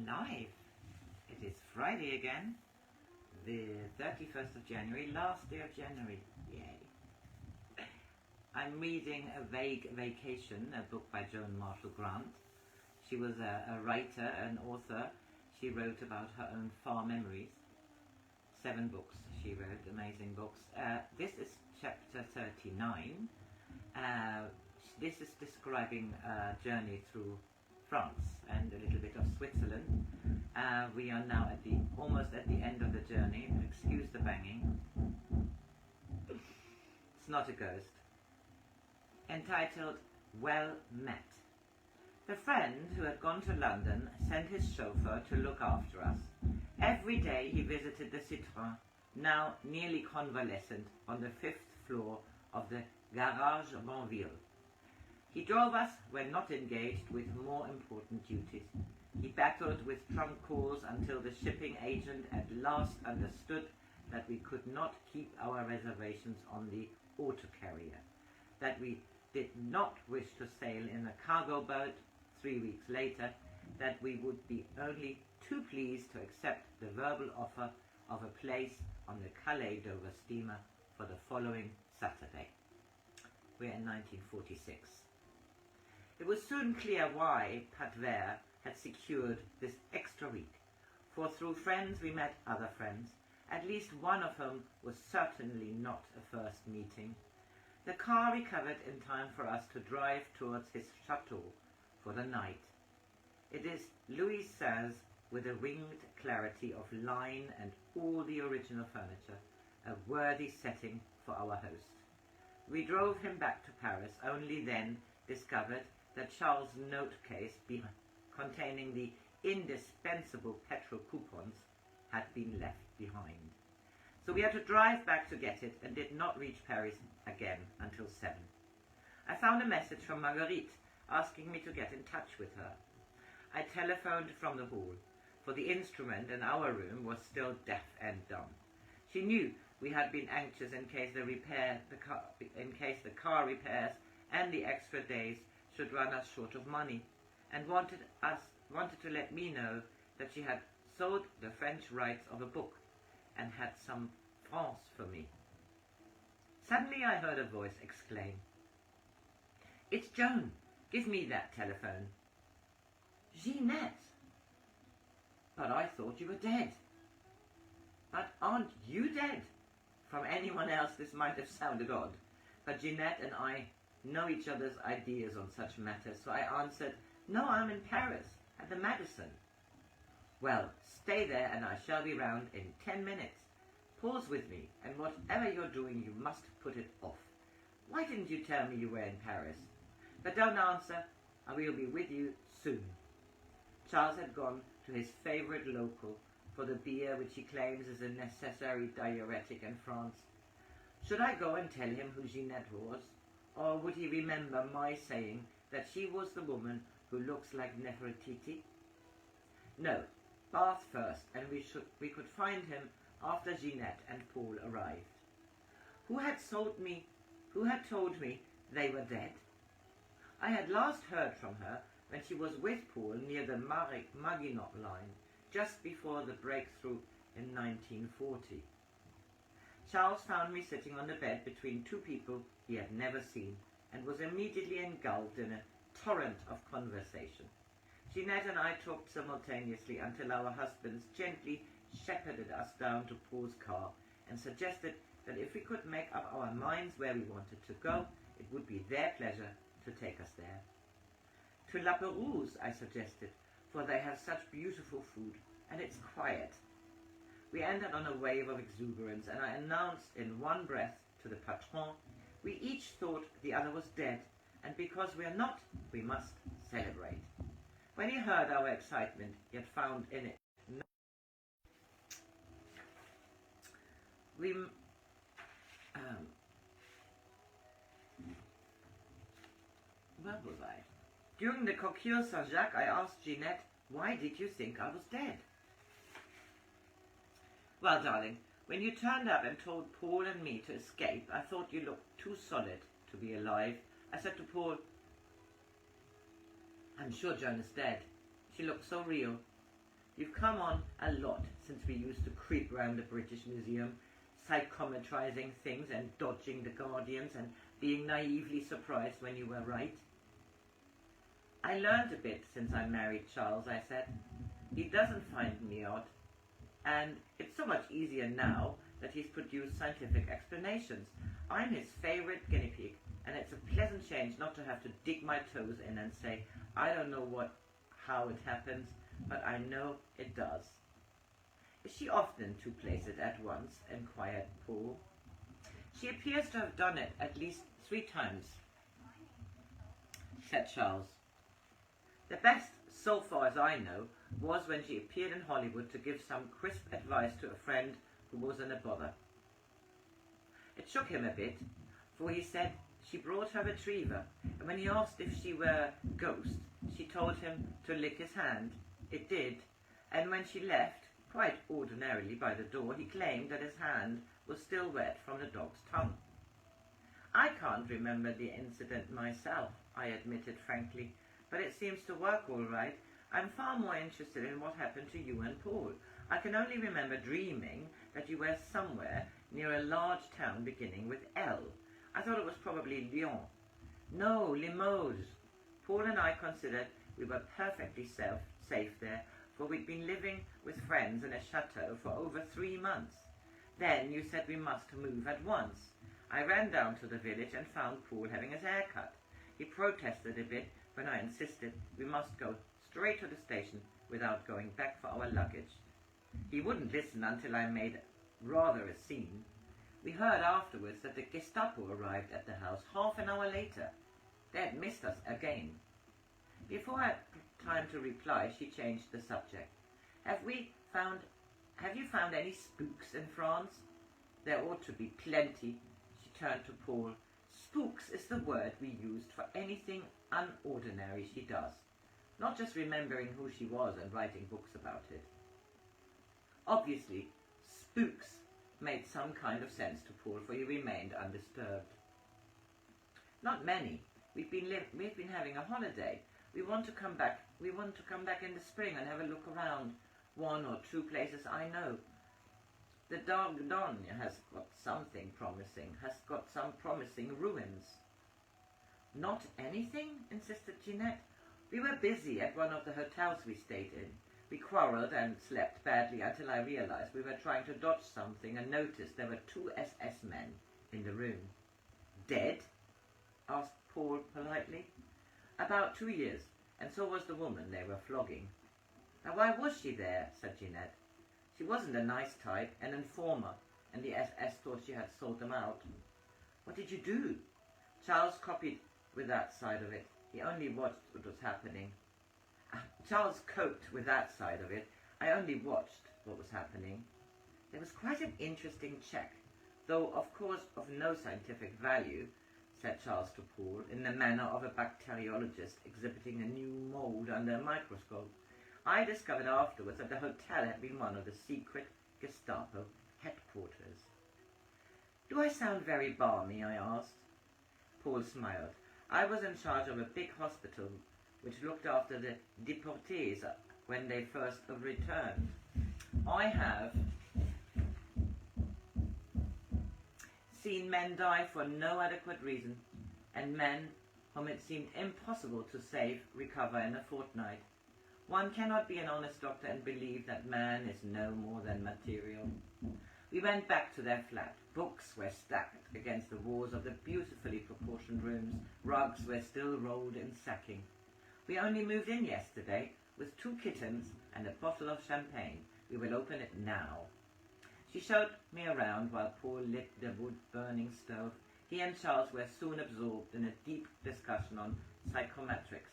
I'm live. It is Friday again, the 31st of January, last day of January. Yay. I'm reading A Vague Vacation, a book by Joan Marshall Grant. She was a writer, an author. She wrote about her own far memories. 7 books she wrote, amazing books. This is chapter 39. This is describing a journey through France and a little bit of Switzerland. We are now almost at the end of the journey. Excuse the banging. It's not a ghost. Entitled Well Met. The friend who had gone to London sent his chauffeur to look after us. Every day he visited the Citroën, now nearly convalescent, on the 5th floor of the Garage Bonville. He drove us when not engaged with more important duties. He battled with trunk calls until the shipping agent at last understood that we could not keep our reservations on the auto carrier, that we did not wish to sail in a cargo boat 3 weeks later, that we would be only too pleased to accept the verbal offer of a place on the Calais-Dover steamer for the following Saturday. We're in 1946. It was soon clear why pubL had secured this extra week, for through friends we met other friends, at least one of whom was certainly not a first meeting. The car recovered in time for us to drive towards his chateau for the night. It is Louis XVI with a winged clarity of line and all the original furniture, a worthy setting for our host. We drove him back to Paris, only then discovered that Charles' note case containing the indispensable Petrol coupons had been left behind. So we had to drive back to get it and did not reach Paris again until 7. I found a message from Marguerite asking me to get in touch with her. I telephoned from the hall, for the instrument in our room was still deaf and dumb. She knew we had been anxious in case the car repairs and the extra days should run us short of money, and wanted to let me know that she had sold the French rights of a book and had some francs for me. Suddenly I heard a voice exclaim, "It's Joan! Give me that telephone." "Jeanette! But I thought you were dead." "But aren't you dead?" From anyone else this might have sounded odd, but Jeanette and I know each other's ideas on such matters, so I answered, "No, I'm in Paris, at the Madison." "Well, stay there and I shall be round in 10 minutes. Pause with me, and whatever you're doing, you must put it off. Why didn't you tell me you were in Paris? But don't answer, I will be with you soon." Charles had gone to his favorite local for the beer which he claims is a necessary diuretic in France. Should I go and tell him who Jeanette was? Or would he remember my saying that she was the woman who looks like Nefertiti? No, Bath first, and we could find him after Jeanette and Paul arrived. Who had told me they were dead? I had last heard from her when she was with Paul near the Maginot Line, just before the breakthrough in 1940. Charles found me sitting on the bed between 2 people he had never seen, and was immediately engulfed in a torrent of conversation. Jeanette and I talked simultaneously until our husbands gently shepherded us down to Paul's car and suggested that if we could make up our minds where we wanted to go, it would be their pleasure to take us there. To La Perouse, I suggested, for they have such beautiful food, and it's quiet. We ended on a wave of exuberance, and I announced in one breath to the patron, we each thought the other was dead, and because we are not, we must celebrate. When he heard our excitement, he had found in it no... Where was I? During the Coquille Saint-Jacques, I asked Jeanette, "Why did you think I was dead?" "Well, darling, when you turned up and told Paul and me to escape, I thought you looked too solid to be alive. I said to Paul, 'I'm sure Joan is dead. She looked so real.' You've come on a lot since we used to creep round the British Museum, psychometrizing things and dodging the Guardians and being naively surprised when you were right. I learned a bit since I married Charles, I said. He doesn't find me odd, and it's so much easier now that he's produced scientific explanations. I'm his favourite guinea pig, and it's a pleasant change not to have to dig my toes in and say, I don't know how it happens, but I know it does. Is she often in 2 places at once? Inquired Paul. She appears to have done it at least 3 times, said Charles. The best, so far as I know, was when she appeared in Hollywood to give some crisp advice to a friend who was in a bother. It shook him a bit, for he said she brought her retriever, and when he asked if she were a ghost, she told him to lick his hand. It did, and when she left, quite ordinarily by the door, he claimed that his hand was still wet from the dog's tongue. I can't remember the incident myself, I admitted frankly, but it seems to work all right. I'm far more interested in what happened to you and Paul. I can only remember dreaming that you were somewhere near a large town beginning with L. I thought it was probably Lyon. No, Limoges. Paul and I considered we were perfectly safe there, for we'd been living with friends in a chateau for over 3 months. Then you said we must move at once. I ran down to the village and found Paul having his hair cut. He protested a bit when I insisted we must go straight to the station without going back for our luggage. He wouldn't listen until I made rather a scene. We heard afterwards that the Gestapo arrived at the house half an hour later. They had missed us again. Before I had time to reply, she changed the subject. Have you found any spooks in France? There ought to be plenty. She turned to Paul. Spooks is the word we used for anything unordinary she does. Not just remembering who she was and writing books about it. Obviously, spooks made some kind of sense to Paul, for he remained undisturbed. Not many. We've been having a holiday. We want to come back in the spring and have a look around 1 or 2 places I know. The Dordogne has got something promising, has got some promising ruins. Not anything? Insisted Jeanette. We were busy at one of the hotels we stayed in. We quarrelled and slept badly until I realized we were trying to dodge something and noticed there were 2 SS men in the room. Dead? Asked Paul politely. About 2 years, and so was the woman they were flogging. Now why was she there? Said Jeanette. She wasn't a nice type, an informer, and the SS thought she had sold them out. What did you do? Charles copied with that side of it. He only watched what was happening. Charles coped with that side of it. I only watched what was happening. There was quite an interesting check, though of course of no scientific value, said Charles to Paul, in the manner of a bacteriologist exhibiting a new mould under a microscope. I discovered afterwards that the hotel had been one of the secret Gestapo headquarters. Do I sound very balmy? I asked. Paul smiled. I was in charge of a big hospital which looked after the deportees when they first returned. I have seen men die for no adequate reason, and men whom it seemed impossible to save recover in a fortnight. One cannot be an honest doctor and believe that man is no more than material. We went back to their flat. Books were stacked against the walls of the beautifully proportioned rooms. Rugs were still rolled in sacking. We only moved in yesterday with 2 kittens and a bottle of champagne. We will open it now. She showed me around while Paul lit the wood-burning stove. He and Charles were soon absorbed in a deep discussion on psychometrics,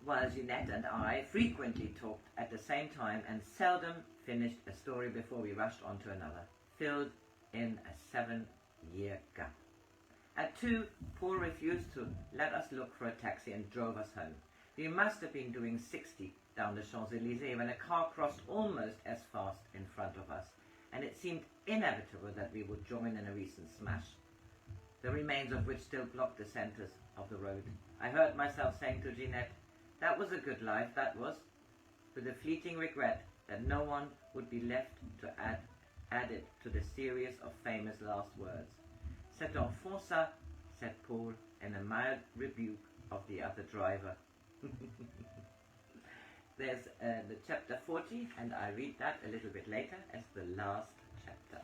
while Jeanette and I frequently talked at the same time and seldom finished a story before we rushed on to another, filled in a 7-year gap. At 2, Paul refused to let us look for a taxi and drove us home. We must have been doing 60 down the Champs-Élysées when a car crossed almost as fast in front of us, and it seemed inevitable that we would join in a recent smash, the remains of which still blocked the centres of the road. I heard myself saying to Jeanette, "That was a good life, that was." with a fleeting regret that no one would be left to add it to the series of famous last words. C'est un fond ça, said Paul, in a mild rebuke of the other driver. There's the chapter 40, and I read that a little bit later as the last chapter.